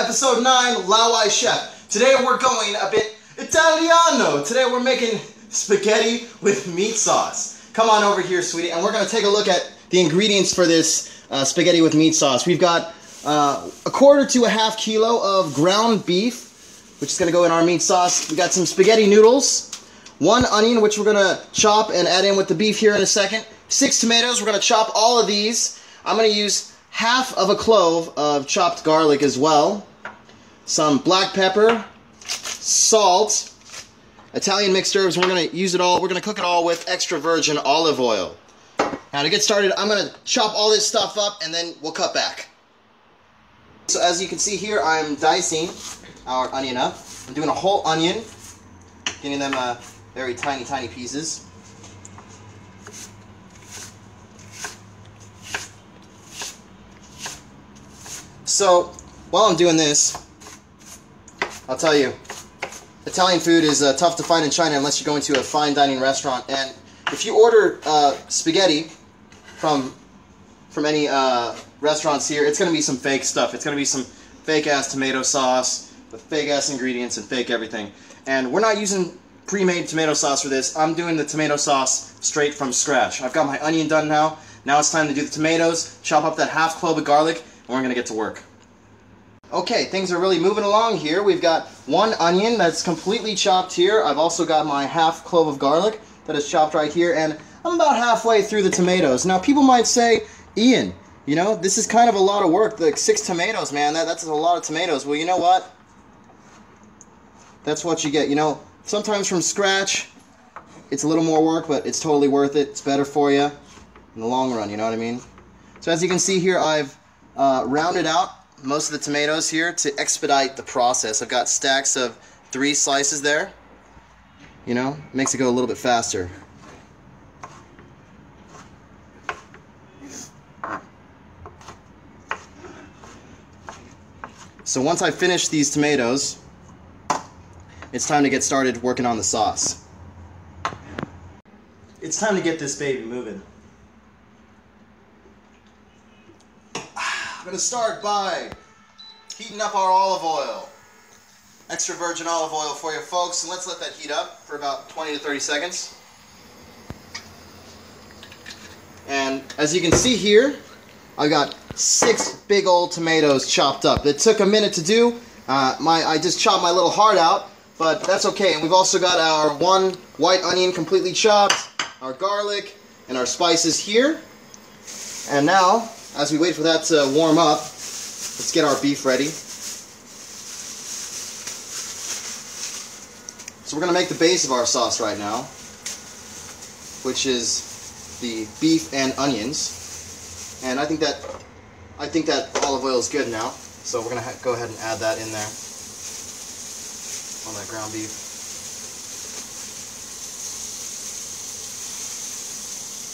episode 9, Laowai Chef. Today we're going a bit Italiano. Today we're making spaghetti with meat sauce. Come on over here, sweetie, and we're going to take a look at the ingredients for this spaghetti with meat sauce. We've got a quarter to a half kilo of ground beef, which is going to go in our meat sauce. We got some spaghetti noodles, 1 onion, which we're going to chop and add in with the beef here in a second, 6 tomatoes. We're going to chop all of these. I'm going to use half of a clove of chopped garlic as well, some black pepper, salt, Italian mixed herbs. We're going to use it all. We're going to cook it all with extra virgin olive oil. Now to get started, I'm going to chop all this stuff up and then we'll cut back. So as you can see here, I'm dicing our onion up. I'm doing a whole onion, getting them very tiny pieces. So, while I'm doing this, I'll tell you, Italian food is tough to find in China unless you're going to a fine dining restaurant. And if you order spaghetti from any restaurants here, it's going to be some fake stuff. It's going to be some fake-ass tomato sauce with fake-ass ingredients and fake everything. And we're not using pre-made tomato sauce for this. I'm doing the tomato sauce straight from scratch. I've got my onion done now. Now it's time to do the tomatoes, chop up that half clove of garlic, and we're going to get to work. Okay, things are really moving along here. We've got 1 onion that's completely chopped here. I've also got my half clove of garlic that is chopped right here, and I'm about halfway through the tomatoes. Now, people might say, Ian, you know, this is kind of a lot of work. Like 6 tomatoes, man, that's a lot of tomatoes. Well, you know what? That's what you get. You know, sometimes from scratch, it's a little more work, but it's totally worth it. It's better for you in the long run, you know what I mean? So as you can see here, I've rounded out most of the tomatoes here to expedite the process. I've got stacks of 3 slices there. You know, makes it go a little bit faster. So once I finish these tomatoes, it's time to get started working on the sauce. It's time to get this baby moving. I'm going to start by heating up our olive oil. Extra virgin olive oil for you folks, and let's let that heat up for about 20 to 30 seconds. And as you can see here, I got 6 big old tomatoes chopped up. It took a minute to do. I just chopped my little heart out, but that's okay. And we've also got our 1 white onion completely chopped, our garlic, and our spices here. And now, as we wait for that to warm up, let's get our beef ready. So we're going to make the base of our sauce right now, which is the beef and onions. And I think that olive oil is good now. So we're going to go ahead and add that in there on that ground beef.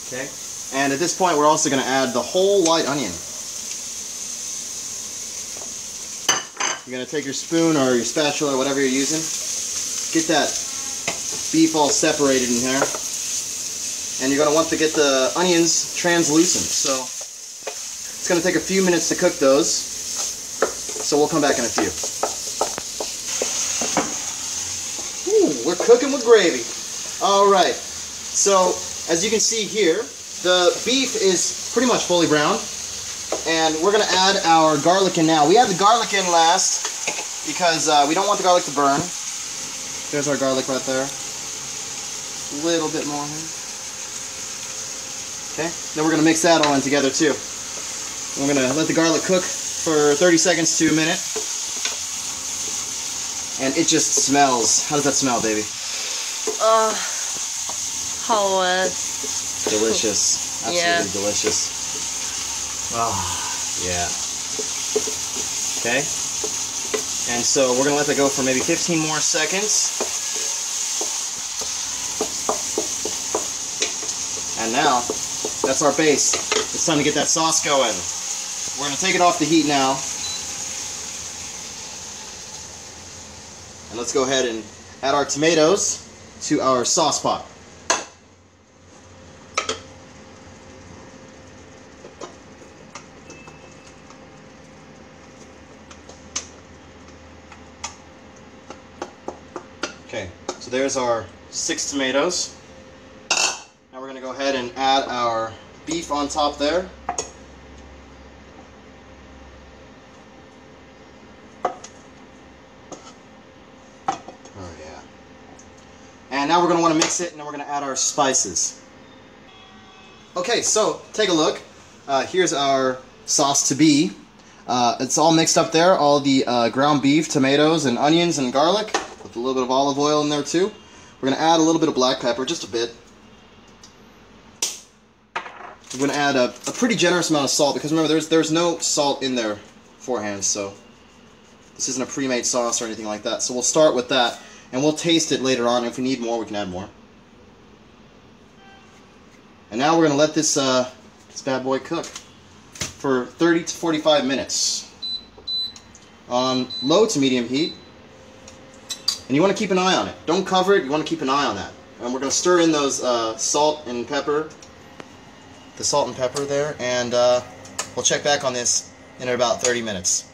Okay. And at this point, we're also going to add the whole white onion. You're going to take your spoon or your spatula or whatever you're using. Get that beef all separated in here. And you're going to want to get the onions translucent. So it's going to take a few minutes to cook those. So we'll come back in a few. Ooh, we're cooking with gravy. Alright. So as you can see here, the beef is pretty much fully browned, and we're going to add our garlic in now. We add the garlic in last because we don't want the garlic to burn. There's our garlic right there. A little bit more here. Okay, then we're going to mix that all in together too. And we're going to let the garlic cook for 30 seconds to a minute. And it just smells. How does that smell, baby? 好闻 Delicious. Absolutely Yeah. delicious. Oh, yeah. Okay. And so we're going to let that go for maybe 15 more seconds. And now, that's our base. It's time to get that sauce going. We're going to take it off the heat now. And let's go ahead and add our tomatoes to our sauce pot. So there's our 6 tomatoes. Now we're going to go ahead and add our beef on top there. Oh yeah. And now we're going to want to mix it, and then we're going to add our spices. Okay, so take a look. Here's our sauce to be. It's all mixed up there, all the ground beef, tomatoes, and onions and garlic, with a little bit of olive oil in there too. We're going to add a little bit of black pepper, just a bit. We're going to add a pretty generous amount of salt, because remember, there's no salt in there beforehand, so this isn't a pre-made sauce or anything like that. So we'll start with that, and we'll taste it later on. If we need more, we can add more. And now we're going to let this bad boy cook for 30 to 45 minutes on low to medium heat. And you want to keep an eye on it. Don't cover it, you want to keep an eye on that. And we're going to stir in those salt and pepper, the salt and pepper there, and we'll check back on this in about 30 minutes.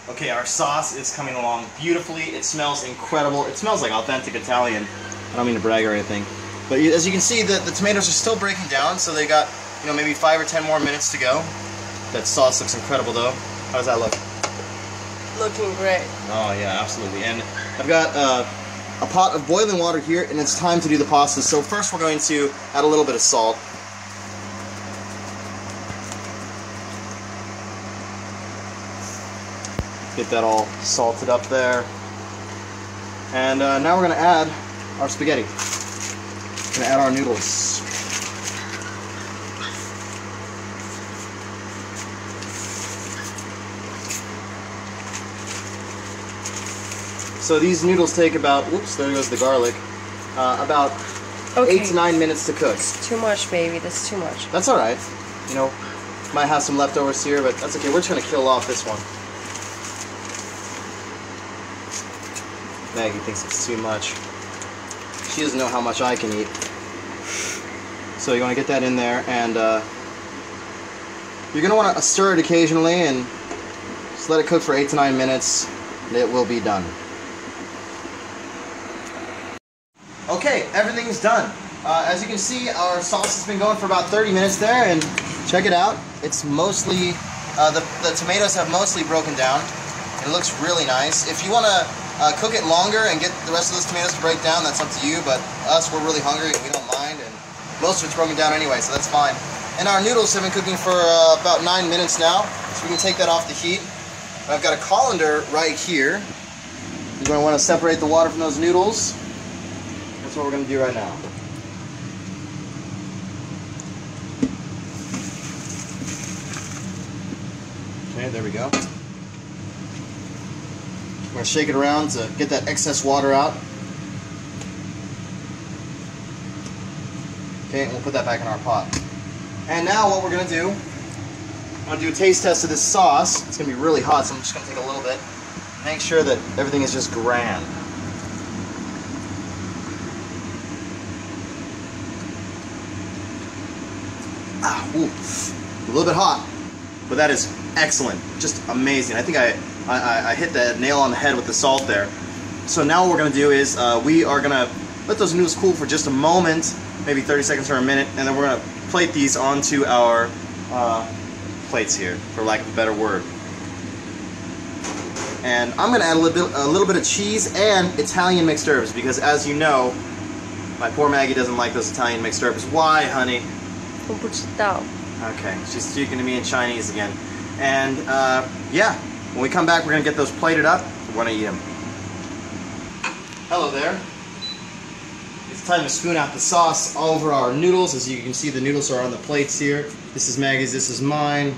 Okay, our sauce is coming along beautifully. It smells incredible. It smells like authentic Italian. I don't mean to brag or anything. But as you can see, the tomatoes are still breaking down, so they got, you know, maybe 5 or 10 more minutes to go. That sauce looks incredible though. How does that look? Looking great. Oh yeah, absolutely. And I've got a pot of boiling water here, and it's time to do the pasta. So first we're going to add a little bit of salt. Get that all salted up there. And now we're going to add our spaghetti. We're going to add our noodles. So these noodles take about, whoops, there goes the garlic, about 8 to 9 minutes to cook. It's too much, baby. That's too much. That's alright. You know, might have some leftovers here, but that's okay. We're just going to kill off this one. Maggie thinks it's too much. She doesn't know how much I can eat. So you want to get that in there, and you're going to want to stir it occasionally and just let it cook for 8 to 9 minutes, and it will be done. Okay, everything's done. As you can see, our sauce has been going for about 30 minutes there, and check it out. It's mostly, the tomatoes have mostly broken down. It looks really nice. If you want to cook it longer and get the rest of those tomatoes to break down, that's up to you, but us, we're really hungry and we don't mind, and most of it's broken down anyway, so that's fine. And our noodles have been cooking for about 9 minutes now, so we can take that off the heat. I've got a colander right here. You're going to want to separate the water from those noodles. That's what we're going to do right now. Okay, there we go. We're going to shake it around to get that excess water out. Okay, and we'll put that back in our pot. And now what we're going to do, I'm going to do a taste test of this sauce. It's going to be really hot, so I'm just going to take a little bit. Make sure that everything is just grand. Ooh, a little bit hot, but that is excellent, just amazing. I think I hit the nail on the head with the salt there. So now what we're going to do is we are going to let those noodles cool for just a moment, maybe 30 seconds or a minute, and then we're going to plate these onto our plates here, for lack of a better word. And I'm going to add a little bit of cheese and Italian mixed herbs, because as you know, my poor Maggie doesn't like those Italian mixed herbs. Why, honey? Okay, she's speaking to me in Chinese again. And yeah, when we come back, we're going to get those plated up. We're going to eat them. Hello there. It's time to spoon out the sauce all over our noodles. As you can see, the noodles are on the plates here. This is Maggie's, this is mine.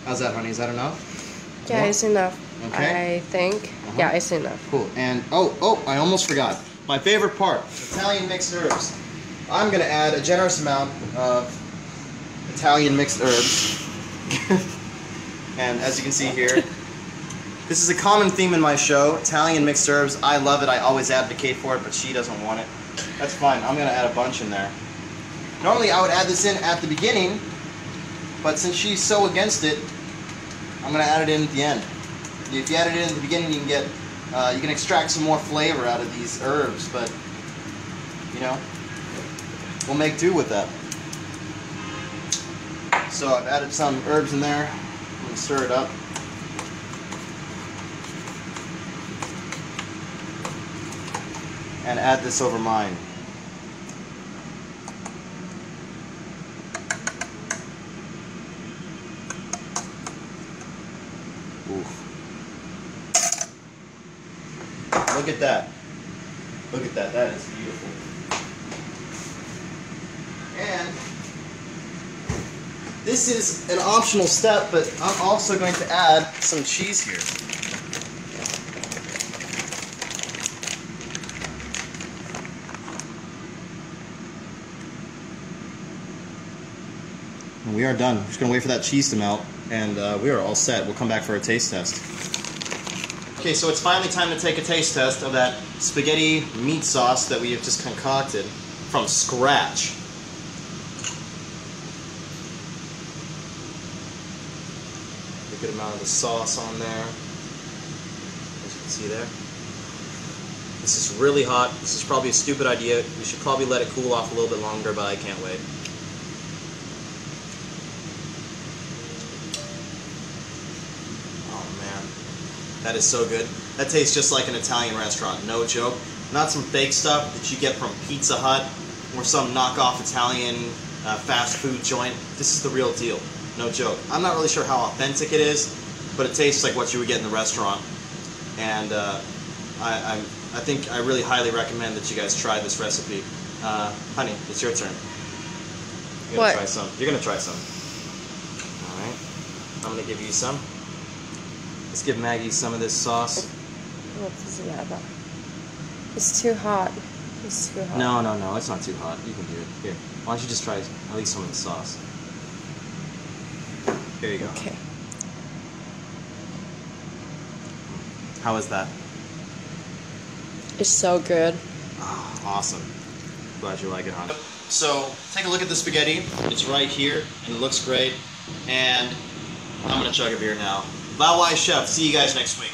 How's that, honey? Is that enough? Yeah, it's enough. Okay. I think. Yeah, it's enough. Cool. And oh, I almost forgot. My favorite part, Italian mixed herbs. I'm going to add a generous amount of Italian mixed herbs. And as you can see here, this is a common theme in my show, Italian mixed herbs. I love it. I always advocate for it, but she doesn't want it. That's fine. I'm going to add a bunch in there. Normally I would add this in at the beginning, but since she's so against it, I'm gonna add it in at the end. If you add it in at the beginning, you can get, you can extract some more flavor out of these herbs, but you know, we'll make do with that. So I've added some herbs in there. I'm gonna stir it up. And add this over mine. Oof. Look at that. Look at that. That is beautiful. And this is an optional step, but I'm also going to add some cheese here. And we are done. We're just going to wait for that cheese to melt, and we are all set. We'll come back for a taste test. Okay, so it's finally time to take a taste test of that spaghetti meat sauce that we have just concocted from scratch. A good amount of the sauce on there, as you can see there. This is really hot. This is probably a stupid idea. We should probably let it cool off a little bit longer, but I can't wait. That is so good. That tastes just like an Italian restaurant, no joke. Not some fake stuff that you get from Pizza Hut or some knockoff Italian fast food joint. This is the real deal, no joke. I'm not really sure how authentic it is, but it tastes like what you would get in the restaurant. And I think I really highly recommend that you guys try this recipe. Honey, it's your turn. You're gonna try some. You're gonna try some. All right. I'm gonna give you some. Let's give Maggie some of this sauce. It's too hot. It's too hot. No, it's not too hot. You can do it. Here, why don't you just try at least some of the sauce? Here you go. Okay. How is that? It's so good. Oh, awesome. Glad you like it, hon. So, take a look at the spaghetti. It's right here, and it looks great. And I'm gonna chug a beer now. Laowai Chef. See you guys next week.